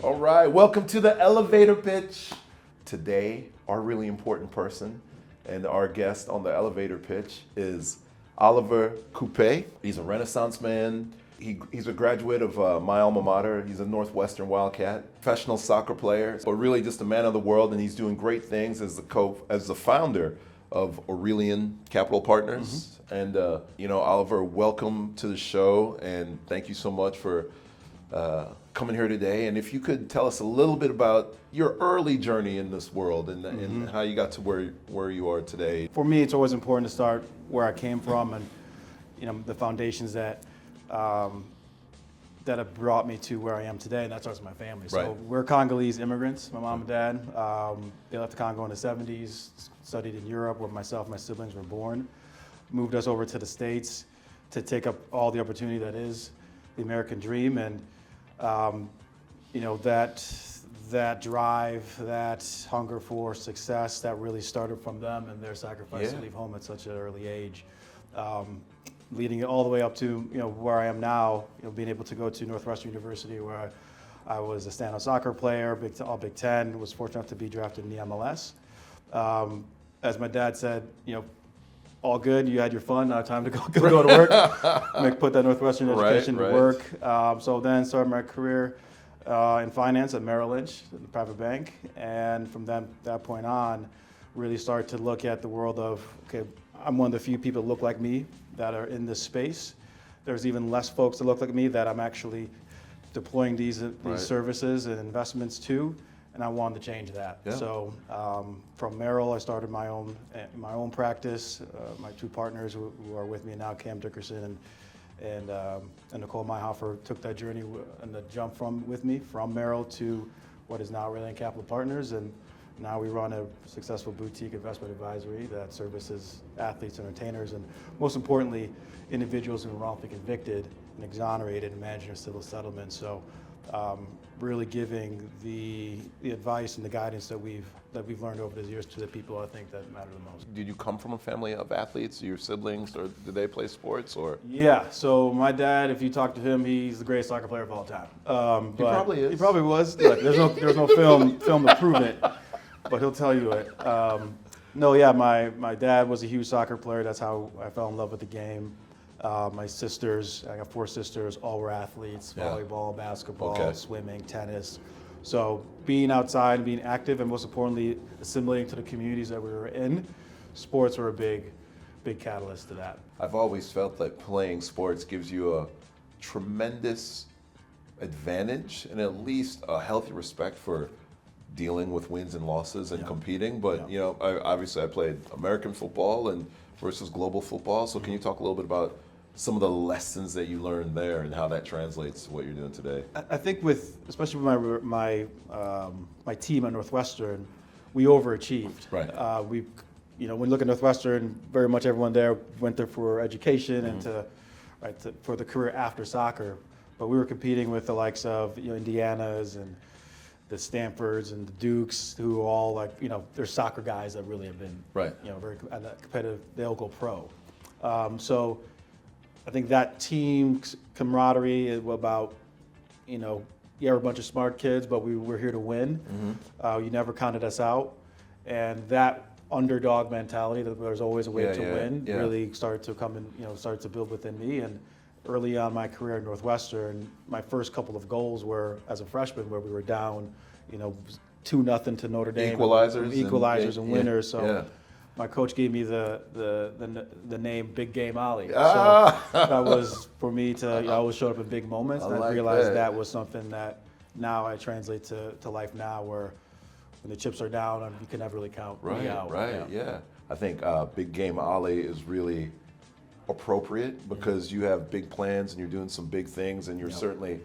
All right, welcome to the elevator pitch. Today, our really important person and our guest on the elevator pitch is Oliver Kupe. He's a Renaissance man. He's a graduate of my alma mater. He's a Northwestern Wildcat, professional soccer player, but really just a man of the world, and he's doing great things as the founder of Aurelian Capital Partners. And Oliver, welcome to the show, and thank you so much for coming here today. And if you could tell us a little bit about your early journey in this world and how you got to where you are today. For me, it's always important to start where I came from and the foundations that have brought me to where I am today, and that starts with my family. So Right. we're Congolese immigrants, my mom and dad. They left Congo in the 70s, studied in Europe where myself and my siblings were born, moved us over to the States to take up all the opportunity that is the American dream. And that drive, that hunger for success, that really started from them and their sacrifice to leave home at such an early age, leading it all the way up to where I am now. Being able to go to Northwestern University, where I was a standout soccer player, all Big Ten. Was fortunate enough to be drafted in the MLS. As my dad said, all good. You had your fun. Now time to go to work. Put that Northwestern education to work. So then started my career in finance at Merrill Lynch, the private bank, and from that point on, really started to look at the world of I'm one of the few people that look like me that are in this space. There's even less folks that look like me that I'm actually deploying these services and investments to. And I wanted to change that. Yeah. So from Merrill, I started my own practice. My two partners who are with me now, Cam Dickerson and Nicole Meyhofer, took that journey and the jump with me from Merrill to what is now Aurelian Capital Partners. And now we run a successful boutique investment advisory that services athletes, entertainers, and most importantly, individuals who are wrongfully convicted and exonerated and managing a civil settlement. So. Really giving the advice and the guidance that we've learned over the years to the people I think that matter the most. Did you come from a family of athletes? Your siblings, or did they play sports? Or yeah, so my dad, if you talk to him, he's the greatest soccer player of all time. He probably is. He probably was. Look, there's no film to prove it, but he'll tell you it. My dad was a huge soccer player. That's how I fell in love with the game. My sisters, I got 4 sisters, all were athletes, volleyball, basketball, swimming, tennis. So being outside and being active, and most importantly, assimilating to the communities that we were in, sports were a big catalyst to that. I've always felt that playing sports gives you a tremendous advantage and at least a healthy respect for dealing with wins and losses and competing. But I played American football and versus global football. So can you talk a little bit about some of the lessons that you learned there and how that translates to what you're doing today? I think especially with my team at Northwestern, we overachieved. Right. When you look at Northwestern, very much everyone there went there for education and for the career after soccer. But we were competing with the likes of Indiana's and the Stanfords and the Dukes, who are all they're soccer guys that really have been very competitive. They'll go pro. So I think that team camaraderie is about we're a bunch of smart kids, but we're here to win. You never counted us out, and that underdog mentality that there's always a way to win really started to come and started to build within me. And early on in my career at Northwestern, my first couple of goals were as a freshman, where we were down 2-0 to Notre Dame. Equalizers and winners. So my coach gave me the name Big Game Ollie. So that was for me to I always showed up in big moments. And I realized that was something that now I translate to life now, where when the chips are down, you can never really count me out. Yeah. I think Big Game Ollie is really appropriate because you have big plans and you're doing some big things, and you're certainly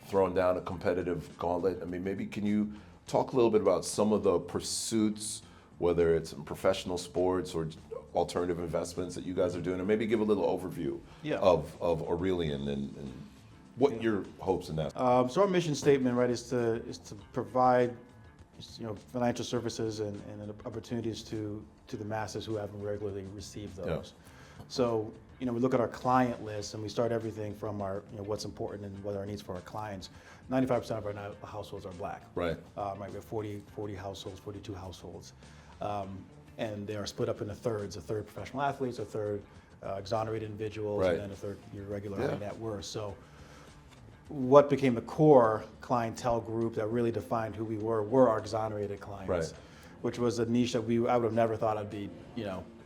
throwing down a competitive gauntlet. I mean, maybe can you talk a little bit about some of the pursuits, whether it's in professional sports or alternative investments that you guys are doing, and maybe give a little overview of Aurelian and what your hopes in that. So our mission statement, is to provide financial services and opportunities to the masses who haven't regularly received those. So, we look at our client list and we start everything from our, what's important and what are our needs for our clients. 95% of our households are black. Right. We have 40 households, 42 households. And they are split up into thirds, a third professional athletes, a third exonerated individuals, Right. and then a third your regular Yeah. high net worth. So what became the core clientele group that really defined who we were our exonerated clients, Right. which was a niche that I would have never thought I'd be,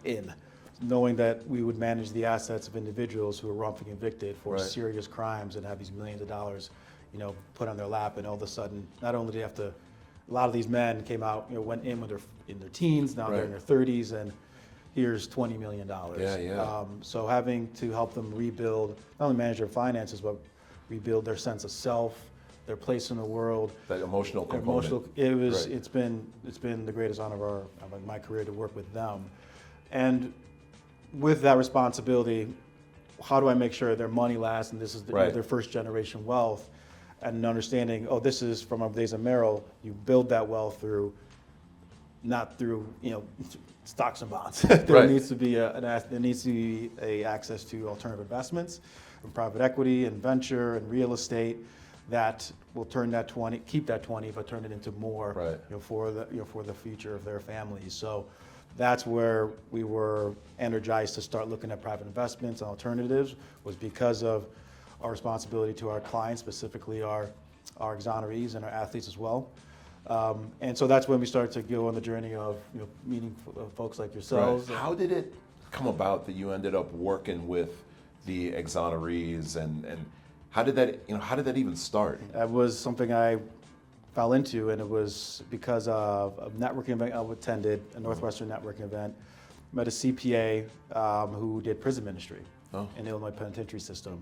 in. Knowing that we would manage the assets of individuals who were wrongfully convicted for Right. serious crimes and have these millions of dollars, put on their lap, and all of a sudden, not only do they have to, a lot of these men came out, went in when they're in their teens, now they're in their 30s, and here's $20 million. Yeah. So having to help them rebuild, not only manage their finances, but rebuild their sense of self, their place in the world. That emotional Their component. Right. Right. It's been the greatest honor of my career to work with them, and with that responsibility, how do I make sure their money lasts and this is Right. their first generation wealth, and understanding, this is from our days of Merrill, you build that wealth not through stocks and bonds. There Right. needs to be a access to alternative investments, and private equity and venture and real estate that will turn that 20, keep that 20, but turn it into more, Right. for the future of their families. So that's where we were energized to start looking at private investments and alternatives, was because of our responsibility to our clients, specifically our exonerees and our athletes as well. And so that's when we started to go on the journey of meeting folks like yourselves. Right. How did it come about that you ended up working with the exonerees, and how did that even start? That was something I fell into, and it was because of a networking event I attended, a Northwestern networking event. Met a CPA who did prison ministry in the Illinois penitentiary system.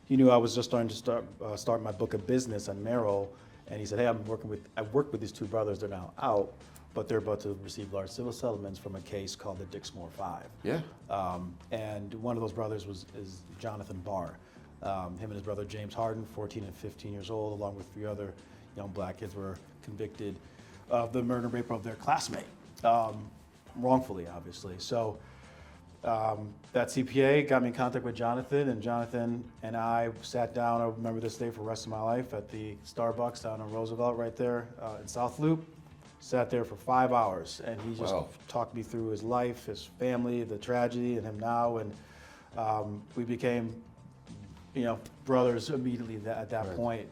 He knew I was just starting to start my book of business on Merrill, and he said, "Hey, I've worked with these two brothers. They're now out, but they're about to receive large civil settlements from a case called the Dixmoor 5." Yeah. And one of those brothers is Jonathan Barr. Him and his brother James Harden, 14 and 15 years old, along with 3 other young black kids, were convicted of the murder and rape of their classmate, wrongfully, obviously. So that CPA got me in contact with Jonathan, and Jonathan and I sat down, I remember this day for the rest of my life, at the Starbucks down on Roosevelt right there in South Loop. Sat there for 5 hours, and he just talked me through his life, his family, the tragedy, and him now, and we became brothers immediately at that point.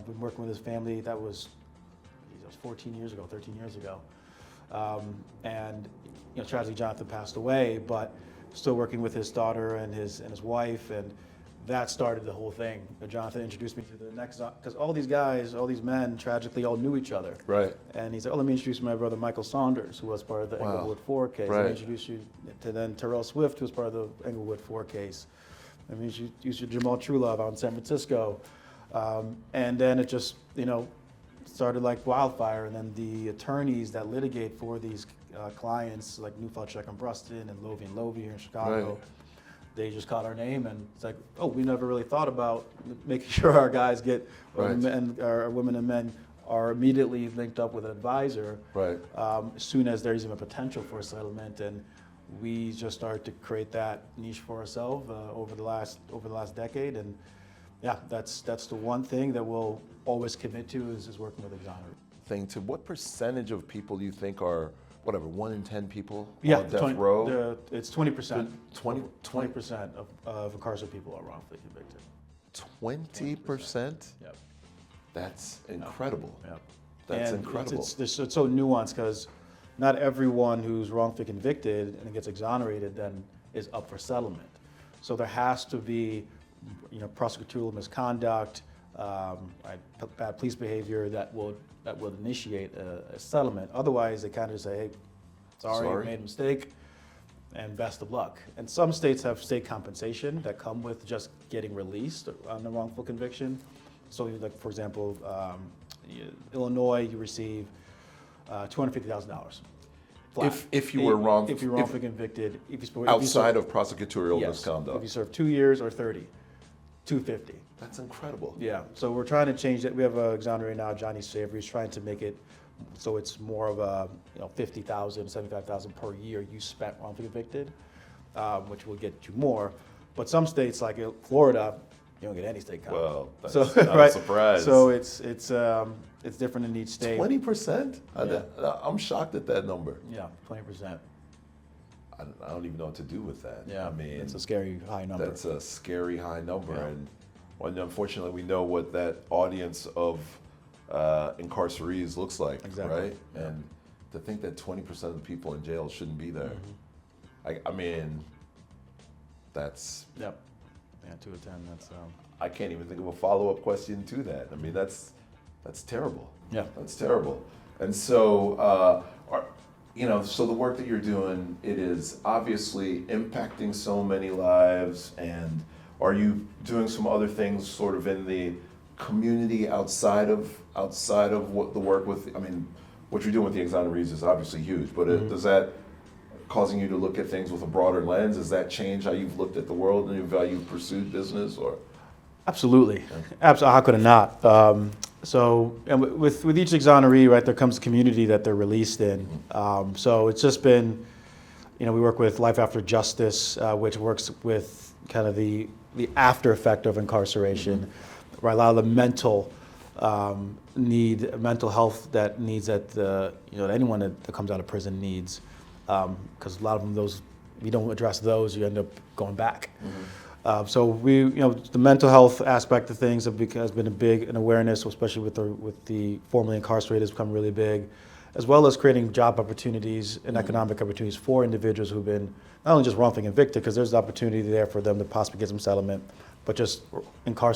Been working with his family. That was 14 years ago, 13 years ago. And tragically Jonathan passed away, but still working with his daughter and his wife, and that started the whole thing. Jonathan introduced me to the next, because all these guys, all these men, tragically all knew each other. Right. And he said, let me introduce you to my brother Michael Saunders, who was part of the Englewood 4 case. Right. Let me introduce you to then Terrell Swift, who was part of the Englewood 4 case. I mean, you should Jamal Trulove out in San Francisco. And then it just, started like wildfire. And then the attorneys that litigate for these clients, like Neufeld, and Bruston, and Lovey and Lovey here in Chicago, they just caught our name, and it's like, oh, we never really thought about making sure our guys get, or our women and men are immediately linked up with an advisor, as soon as there's even potential for a settlement. And we just started to create that niche for ourselves over the last decade. And yeah, that's the one thing that we'll always commit to is working with exonerees. To what percentage of people do you think are, 1 in 10 people on death row? It's 20%. 20% of incarcerated people are wrongfully convicted. 20%? Yep. That's incredible. Yep. That's and incredible. It's so nuanced, because not everyone who's wrongfully convicted and gets exonerated then is up for settlement. So there has to be, prosecutorial misconduct, bad police behavior that will initiate a settlement. Otherwise, they kind of just say, "Hey, sorry, you made a mistake, and best of luck." And some states have state compensation that come with just getting released on the wrongful conviction. So, like for example, Illinois, you receive $250,000. If you were wrongfully convicted, outside of prosecutorial misconduct. If you serve 2 years or 30, $250. That's incredible. Yeah, so we're trying to change it. We have an exonerator now, Johnny Savory, is trying to make it so it's more of a $50,000, $75,000 per year you spent wrongfully convicted. which will get you more. But some states like Florida, you don't get any state comp. Well, that's so, not right? a surprise. So it's different in each state. 20%? Yeah. I'm shocked at that number. Yeah, 20%. I don't even know what to do with that. Yeah, I mean, it's a scary high number. that's a scary high number. Yeah. And unfortunately, we know what that audience of incarcerees looks like, Exactly. right? Yeah. And to think that 20% of the people in jail shouldn't be there, I mean, that's, Yep. Yeah, 2 of 10. That's I can't even think of a follow-up question to that. I mean, that's terrible. Yeah. That's terrible. And so, so the work that you're doing, it is obviously impacting so many lives. And are you doing some other things sort of in the community outside of what the work with, I mean, what you're doing with the exonerees is obviously huge, but does that causing you to look at things with a broader lens? Does that change how you've looked at the world and how you've pursued business, or? Absolutely. Absolutely. How could it not? And with each exoneree, right, there comes a community that they're released in. So it's just been, we work with Life After Justice, which works with kind of the after effect of incarceration, right? A lot of the mental mental health that needs that anyone that comes out of prison needs, because a lot of them, we don't address those, you end up going back. So we, the mental health aspect of things has been an awareness, especially with the formerly incarcerated, has become really big, as well as creating job opportunities and economic opportunities for individuals who've been not only just wrongfully convicted, because there's opportunity there for them to possibly get some settlement, but just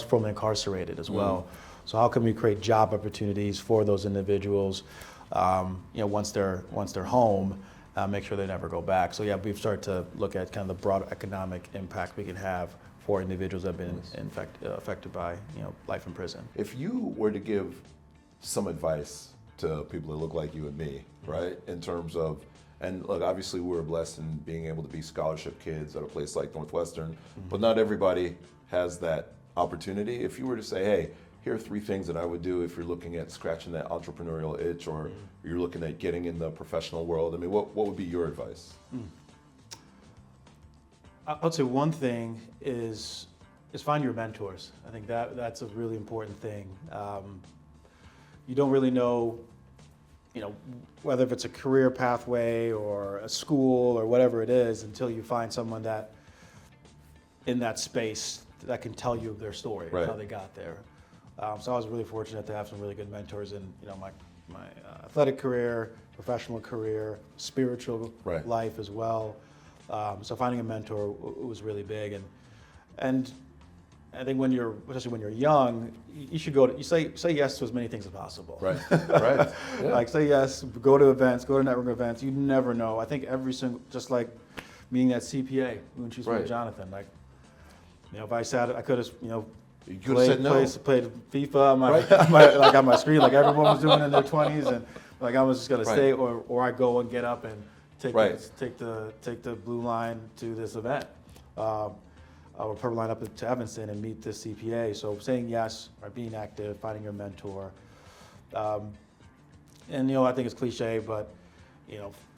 formerly incarcerated as well. So how can we create job opportunities for those individuals, once they're home? Make sure they never go back. So yeah, we've started to look at kind of the broader economic impact we can have for individuals that have been affected by life in prison. If you were to give some advice to people that look like you and me, right, in terms of, and look, obviously we were blessed in being able to be scholarship kids at a place like Northwestern, but not everybody has that opportunity. If you were to say, hey, here are 3 things that I would do if you're looking at scratching that entrepreneurial itch, or you're looking at getting in the professional world, I mean, what would be your advice? I'd say one thing is find your mentors. I think that's a really important thing. You don't really know, whether if it's a career pathway or a school or whatever it is, until you find someone that in that space that can tell you their story, right, how they got there. So I was really fortunate to have some really good mentors in my athletic career, professional career, spiritual life as well. So finding a mentor was really big, and I think especially when you're young, you should you say yes to as many things as possible. Right, right. Yeah. Like say yes, go to events, go to network events. You never know. I think just like meeting that CPA when she was with Jonathan, like if I could have you could have said no. Played FIFA on my screen like everyone was doing in their 20s, and like I was just gonna stay, or I go and get up and take the blue line to this event, or purple line up to Evanston and meet this CPA. So saying yes, or being active, finding your mentor, and I think it's cliche, but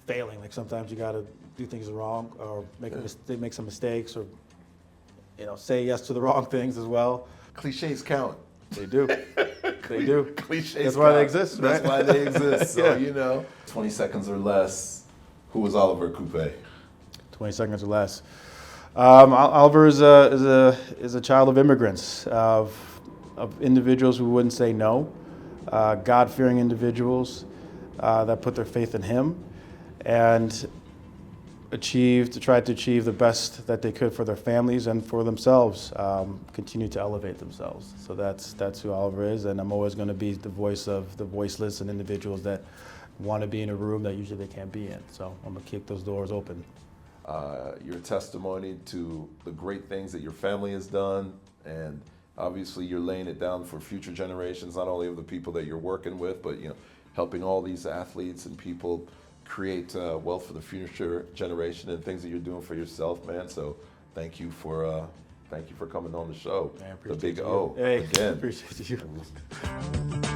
failing, like sometimes you got to do things wrong or make some mistakes, or say yes to the wrong things as well. Cliches count. They do. They do. Cliches. That's why they exist, right? That's why they exist. So 20 seconds or less. Who was Oliver Kupe? 20 seconds or less. Oliver is a child of immigrants, of individuals who wouldn't say no, God-fearing individuals that put their faith in him, and tried to achieve the best that they could for their families and for themselves, continue to elevate themselves. So that's who Oliver is, and I'm always going to be the voice of the voiceless and individuals that want to be in a room that usually they can't be in. So I'm going to keep those doors open. Your testimony to the great things that your family has done, and obviously you're laying it down for future generations, not only of the people that you're working with, but helping all these athletes and people create wealth for the future generation, and things that you're doing for yourself, man. So thank you for coming on the show. I appreciate the big you. O. Hey, again. appreciate you.